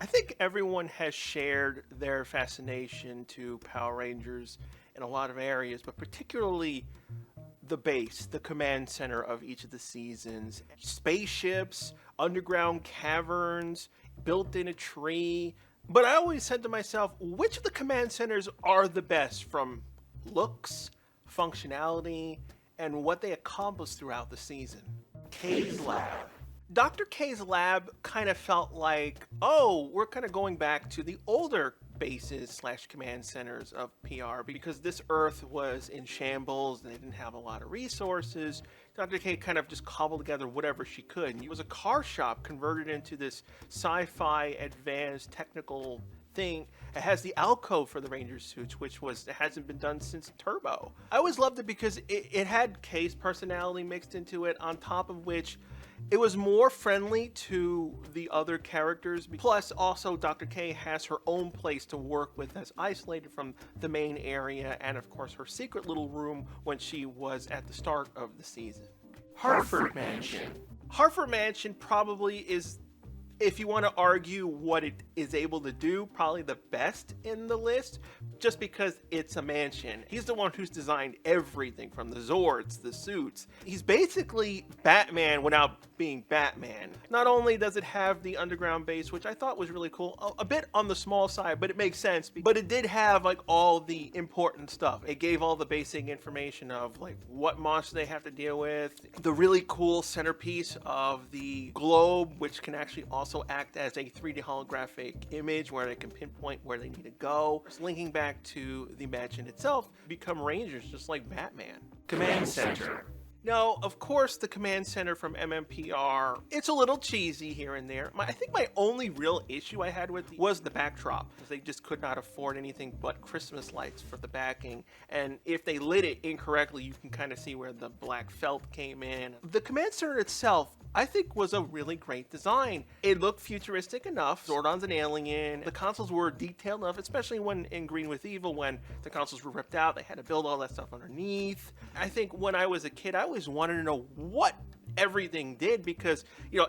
I think everyone has shared their fascination to Power Rangers in a lot of areas, but particularly the base, the command center of each of the seasons. Spaceships, underground caverns, built in a tree. But I always said to myself, which of the command centers are the best from looks, functionality, and what they accomplish throughout the season? K's Lab. Dr. K's lab kind of felt like, oh, we're kind of going back to the older bases slash command centers of PR because this Earth was in shambles and they didn't have a lot of resources. Dr. K kind of just cobbled together whatever she could. And it was a car shop converted into this sci-fi advanced technical thing. It has the alcove for the Ranger suits, which it hasn't been done since Turbo. I always loved it because it had K's personality mixed into it, on top of which it was more friendly to the other characters. Plus, also, Dr. K has her own place to work with that's isolated from the main area, and of course, her secret little room when she was at the start of the season. Hartford Mansion. Hartford Mansion probably is, if you want to argue what it is able to do, probably the best in the list, just because it's a mansion. He's the one who's designed everything from the Zords, the suits. He's basically Batman without being Batman. Not only does it have the underground base, which I thought was really cool, a bit on the small side, but it makes sense, but it did have like all the important stuff. It gave all the basic information of like what monsters they have to deal with, the really cool centerpiece of the globe, which can actually also act as a 3D holographic image where they can pinpoint where they need to go. Just linking back to the mansion itself, become Rangers just like Batman. Command Center. Now, of course, the command center from MMPR, it's a little cheesy here and there. I think my only real issue I had with it was the backdrop, because they just could not afford anything but Christmas lights for the backing. And if they lit it incorrectly, you can kind of see where the black felt came in. The command center itself, I think, was a really great design. It looked futuristic enough. Zordon's an alien. The consoles were detailed enough, especially when in Green with Evil, when the consoles were ripped out, they had to build all that stuff underneath. I think when I was a kid, I always wanted to know what everything did, because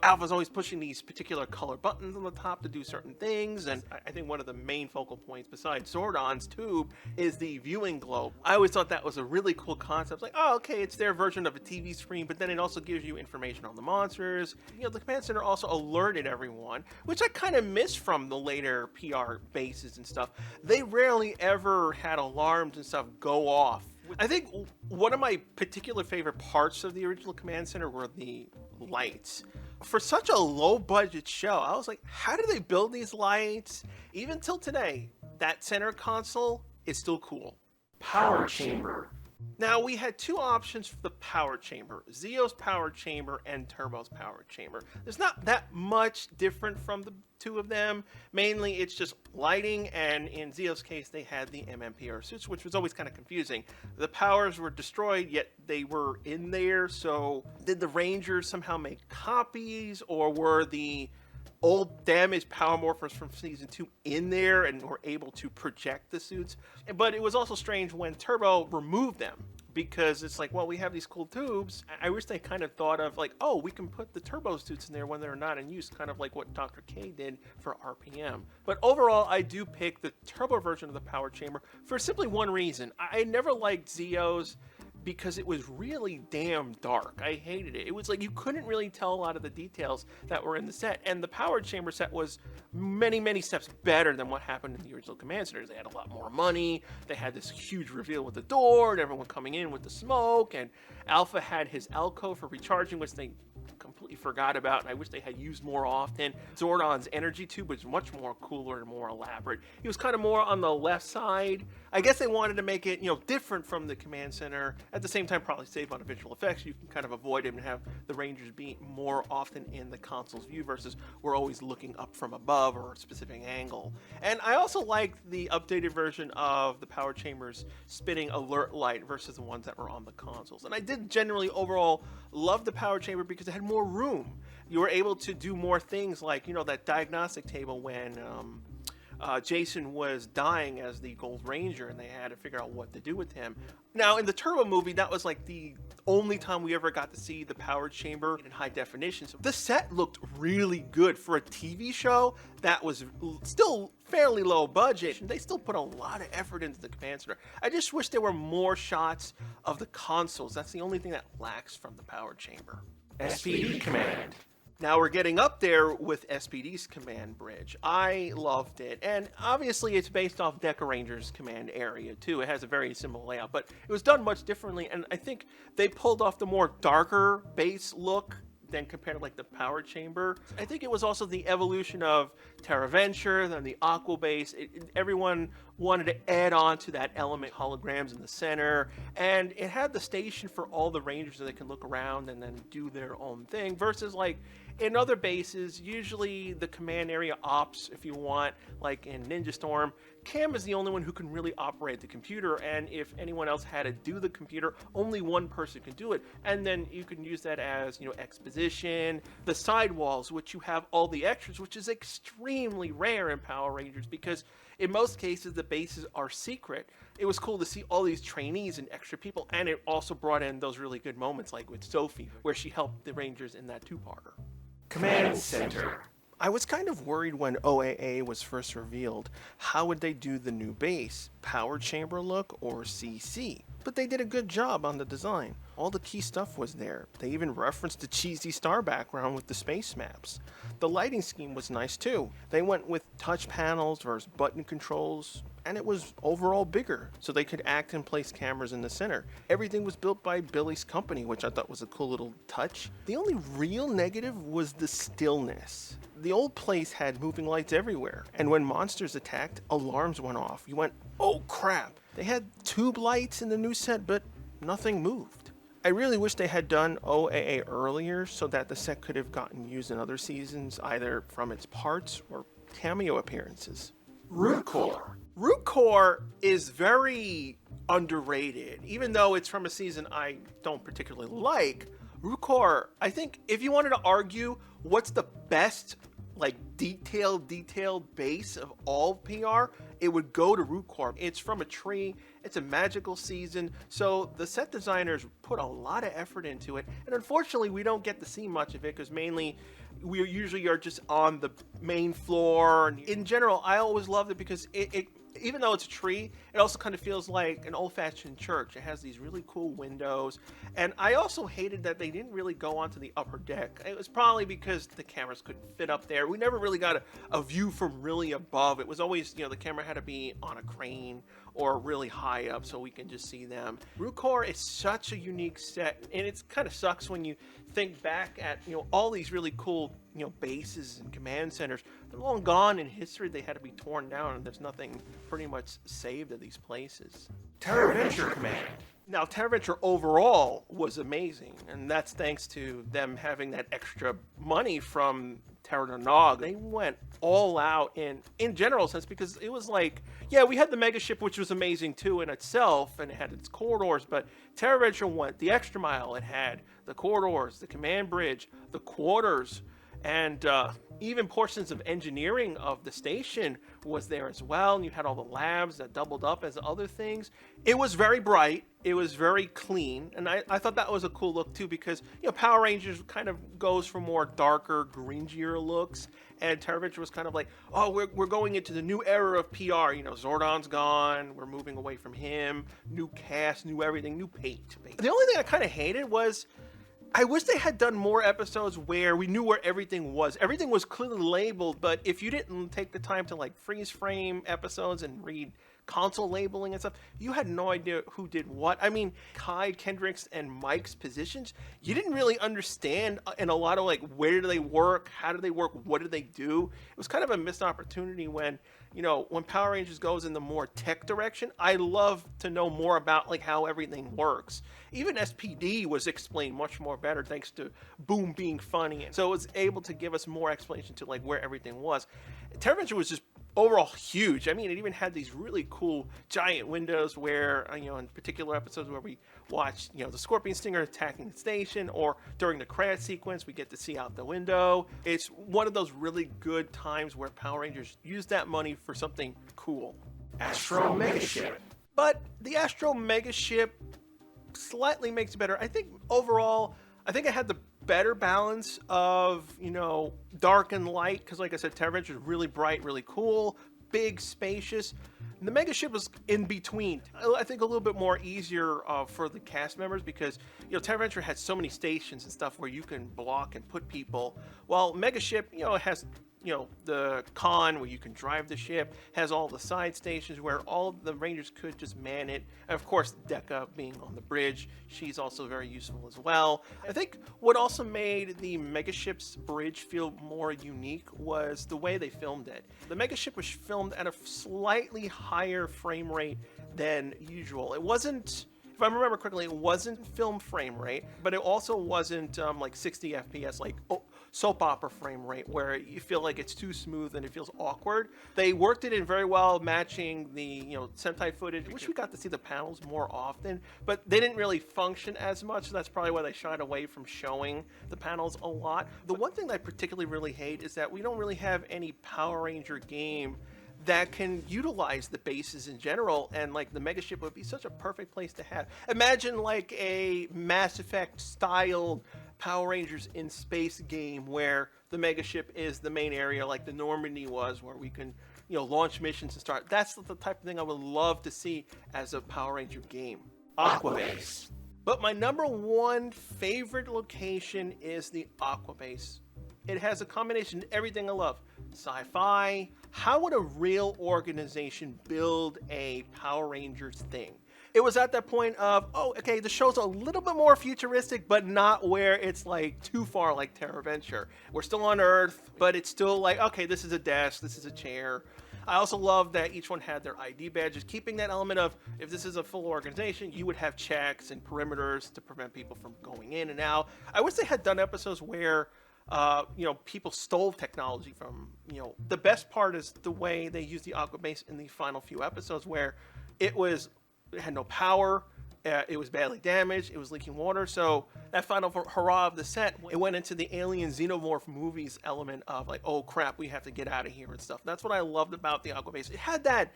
Alpha's always pushing these particular color buttons on the top to do certain things, and I think one of the main focal points besides Zordon's tube is the viewing globe. I always thought that was a really cool concept. Like, oh, okay, it's their version of a TV screen, but then it also gives you information on the monsters. The command center also alerted everyone, which I kind of missed from the later PR bases and stuff. They rarely ever had alarms and stuff go off. I think one of my particular favorite parts of the original command center were the lights. For such a low budget show, I was like, how do they build these lights? Even till today, that center console is still cool. Power chamber. Now, we had two options for the power chamber, Zeo's power chamber and Turbo's power chamber. There's not that much different from the two of them. Mainly, it's just lighting, and in Zeo's case, they had the MMPR suits, which was always kind of confusing. The powers were destroyed, yet they were in there, so did the Rangers somehow make copies, or were the old damaged power morphers from season 2 in there and were able to project the suits? But it was also strange when Turbo removed them, because it's like, well, we have these cool tubes. I wish they kind of thought of like, oh, we can put the Turbo suits in there when they're not in use, kind of like what Dr. K did for RPM. But overall, I do pick the Turbo version of the power chamber for simply one reason. I never liked Zeo's because it was really damn dark. I hated it. It was like you couldn't really tell a lot of the details that were in the set, and the power chamber set was many, many steps better than what happened in the original command centers. They had a lot more money, they had this huge reveal with the door, and everyone coming in with the smoke, and Alpha had his alcove for recharging, which they completely forgot about, and I wish they had used more often. Zordon's energy tube was much more cooler and more elaborate. He was kind of more on the left side. I guess they wanted to make it, different from the command center. At the same time, probably save on the visual effects. You can kind of avoid him and have the Rangers be more often in the console's view versus we're always looking up from above or a specific angle. And I also liked the updated version of the power chambers spitting alert light versus the ones that were on the consoles. And I did generally overall love the power chamber because it had more room. You were able to do more things like, that diagnostic table when Jason was dying as the Gold Ranger, and they had to figure out what to do with him. Now, in the Turbo movie, that was like the only time we ever got to see the power chamber in high definition. So the set looked really good for a TV show that was still fairly low budget. They still put a lot of effort into the command center. I just wish there were more shots of the consoles. That's the only thing that lacks from the power chamber. SPD command. Now we're getting up there with SPD's command bridge. I loved it. And obviously it's based off Deca Ranger's command area too. It has a very similar layout, but it was done much differently. And I think they pulled off the more darker base look than compared to like the power chamber. I think it was also the evolution of Terra Venture, then the Aqua base. Everyone wanted to add on to that element, holograms in the center, and it had the station for all the Rangers so they can look around and then do their own thing, versus like in other bases, usually the command area ops, if you want, like in Ninja Storm, Cam is the only one who can really operate the computer, and if anyone else had to do the computer, only one person can do it. And then you can use that as, you know, exposition, the sidewalls, which you have all the extras, which is extremely rare in Power Rangers because in most cases the bases are secret. It was cool to see all these trainees and extra people, and it also brought in those really good moments like with Sophie, where she helped the Rangers in that two-parter. Command Center. I was kind of worried when OAA was first revealed. How would they do the new base? Power chamber look or CC? But they did a good job on the design. All the key stuff was there. They even referenced the cheesy star background with the space maps. The lighting scheme was nice too. They went with touch panels versus button controls, and it was overall bigger, so they could act and place cameras in the center. Everything was built by Billy's company, which I thought was a cool little touch. The only real negative was the stillness. The old place had moving lights everywhere, and when monsters attacked, alarms went off. You went, oh crap! They had tube lights in the new set, but nothing moved. I really wish they had done OAA earlier so that the set could have gotten used in other seasons, either from its parts or cameo appearances. Root Core. Root Core is very underrated. Even though it's from a season I don't particularly like, Root Core, I think if you wanted to argue what's the best like detailed base of all PR, it would go to Root Core. It's from a tree, it's a magical season, so the set designers put a lot of effort into it, and unfortunately we don't get to see much of it because mainly we usually are just on the main floor. And in general, I always loved it because it even though it's a tree, it also kind of feels like an old-fashioned church. It has these really cool windows. And I also hated that they didn't really go onto the upper deck. It was probably because the cameras couldn't fit up there. We never really got a view from really above. It was always, you know, the camera had to be on a crane or really high up so we can just see them. Root Core is such a unique set, and it kind of sucks when you think back at, you know, all these really cool, you know, bases and command centers. They're long gone in history. They had to be torn down, and there's nothing pretty much saved of these places. Terra Venture Command. Now, Terra Venture overall was amazing, and that's thanks to them having that extra money from Terra Nog. They went all out in general sense, because it was like, yeah, we had the mega ship, which was amazing too in itself, and it had its corridors, but Terra Venture went the extra mile. It had the corridors, the command bridge, the quarters, and even portions of engineering of the station was there as well. And you had all the labs that doubled up as other things. It was very bright. It was very clean. And I thought that was a cool look too, because, you know, Power Rangers kind of goes for more darker, gringier looks. And Terra Venture was kind of like, oh, we're going into the new era of PR. You know, Zordon's gone. We're moving away from him. New cast, new everything, new paint. The only thing I kind of hated was, I wish they had done more episodes where we knew where everything was. Everything was clearly labeled, but if you didn't take the time to like freeze frame episodes and read console labeling and stuff, you had no idea who did what. I mean, Kai, Kendrick's, and Mike's positions, you didn't really understand in a lot of like, where do they work? How do they work? What do they do? It was kind of a missed opportunity when, you know, when Power Rangers goes in the more tech direction. I love to know more about like how everything works. Even SPD was explained much more better thanks to Boom being funny. So it was able to give us more explanation to like where everything was. Terra Venture was just overall huge. I mean, it even had these really cool giant windows where, in particular episodes where we watched, the Scorpion Stinger attacking the station, or during the credit sequence, we get to see out the window. It's one of those really good times where Power Rangers use that money for something cool. Astro Megaship. But the Astro Megaship slightly makes it better. I think overall, I think it had the better balance of, dark and light, because like I said, Terra Venture is really bright, really cool, big, spacious. And the Megaship was in between. I think a little bit more easier for the cast members, because Terra Venture had so many stations and stuff where you can block and put people, while Megaship, it has the con where you can drive the ship, has all the side stations where all the Rangers could just man it. And of course, Dekka being on the bridge, she's also very useful as well. I think what also made the Megaship's bridge feel more unique was the way they filmed it. The Megaship was filmed at a slightly higher frame rate than usual. It wasn't, if I remember correctly, it wasn't film frame rate, but it also wasn't like 60 FPS, like soap opera frame rate, where you feel like it's too smooth and it feels awkward. They worked it in very well, matching the Sentai footage. Wish we got to see the panels more often, but they didn't really function as much. So that's probably why they shied away from showing the panels a lot. The one thing that I particularly really hate is that we don't really have any Power Ranger game that can utilize the bases in general, and like the Megaship would be such a perfect place to have. Imagine like a Mass Effect style Power Rangers in space game where the Megaship is the main area, like the Normandy was, where we can launch missions and start. That's the type of thing I would love to see as a Power Ranger game. Aquabase. But my number one favorite location is the Aquabase. It has a combination of everything I love. Sci-fi. How would a real organization build a Power Rangers thing? It was at that point of, okay, the show's a little bit more futuristic, but not where it's like too far like Terra Venture. We're still on Earth, but it's still like, okay, this is a desk, this is a chair. I also love that each one had their ID badges, keeping that element of, if this is a full organization, you would have checks and perimeters to prevent people from going in and out. I wish they had done episodes where people stole technology from, the best part is the way they used the Aquabase in the final few episodes, where it had no power, it was badly damaged, it was leaking water. So that final hurrah of the set, it went into the Alien Xenomorph movies element of like, oh crap, we have to get out of here and stuff. That's what I loved about the Aquabase. It had that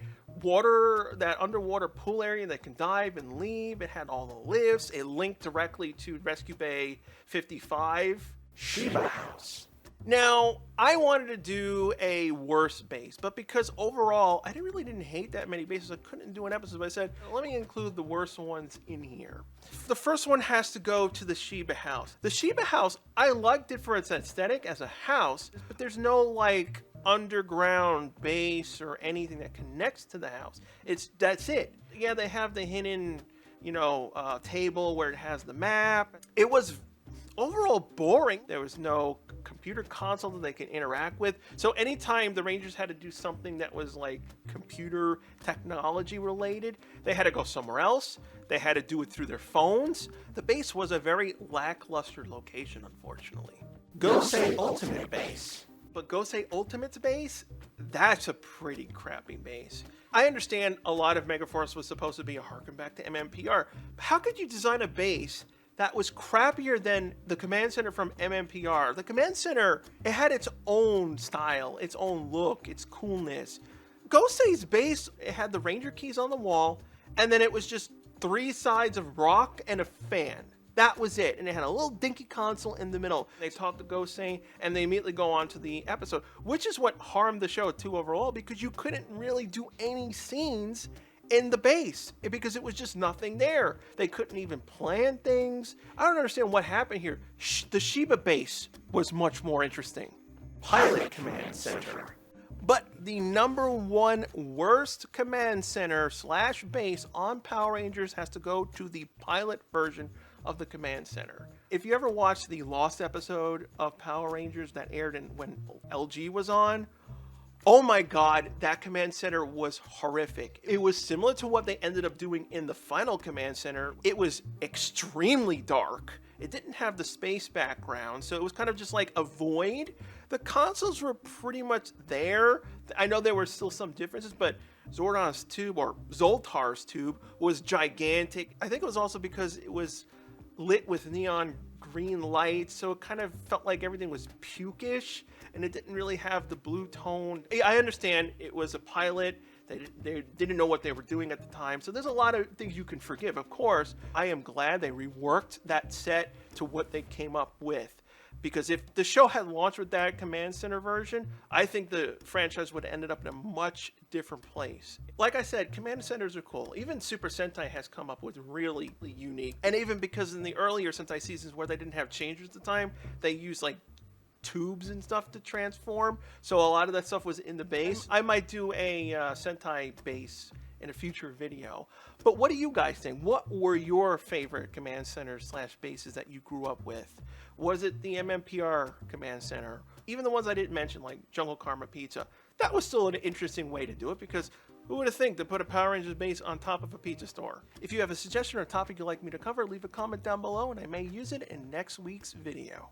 underwater pool area that can dive and leave. It had all the lifts. It linked directly to Rescue Bay 55. Shiba House. Now, I wanted to do a worse base, but because overall, I really didn't hate that many bases, I couldn't do an episode, but I said, let me include the worst ones in here. The first one has to go to the Shiba House. The Shiba House, I liked it for its aesthetic as a house, but there's no like underground base or anything that connects to the house. That's it. Yeah, they have the hidden, table where it has the map. It was overall boring. There was no computer console that they can interact with. So anytime the Rangers had to do something that was like computer technology related, they had to go somewhere else. They had to do it through their phones. The base was a very lackluster location, unfortunately. Gosei Ultimate Base. But Gosei Ultimate's base, that's a pretty crappy base. I understand a lot of Megaforce was supposed to be a harken back to MMPR. But how could you design a base that was crappier than the command center from MMPR? The command center, it had its own style, its own look, its coolness. Gosei's base, it had the Ranger keys on the wall, and then it was just 3 sides of rock and a fan. That was it. And it had a little dinky console in the middle. They talk to Gosei, and they immediately go on to the episode, which is what harmed the show too overall, because you couldn't really do any scenes in the base because it was just nothing there. They couldn't even plan things. I don't understand what happened here. The Shiba base was much more interesting. Pilot Command Center. But the number one worst command center / base on Power Rangers has to go to the pilot version of the command center. If you ever watched the Lost episode of Power Rangers that aired when LG was on, oh my god, that command center was horrific. It was similar to what they ended up doing in the final command center. It was extremely dark. It didn't have the space background, so it was kind of just like a void. The consoles were pretty much there. I know there were still some differences, but Zordon's tube, or Zoltar's tube, was gigantic. I think it was also because it was lit with neon green lights, so it kind of felt like everything was pukish, and it didn't really have the blue tone. I understand it was a pilot. They didn't know what they were doing at the time, so there's a lot of things you can forgive. Of course, I am glad they reworked that set to what they came up with, because if the show had launched with that Command Center version, I think the franchise would have ended up in a much different place. Like I said, Command Centers are cool. Even Super Sentai has come up with really unique, and even because in the earlier Sentai seasons where they didn't have changers at the time, they used like tubes and stuff to transform, so a lot of that stuff was in the base. I might do a Sentai base in a future video, but what do you guys think? What were your favorite command centers / bases that you grew up with? Was it the MMPR command center? Even the ones I didn't mention, like Jungle Karma Pizza, that was still an interesting way to do it, because who would have think to put a Power Rangers base on top of a pizza store? If you have a suggestion or a topic you'd like me to cover, leave a comment down below and I may use it in next week's video.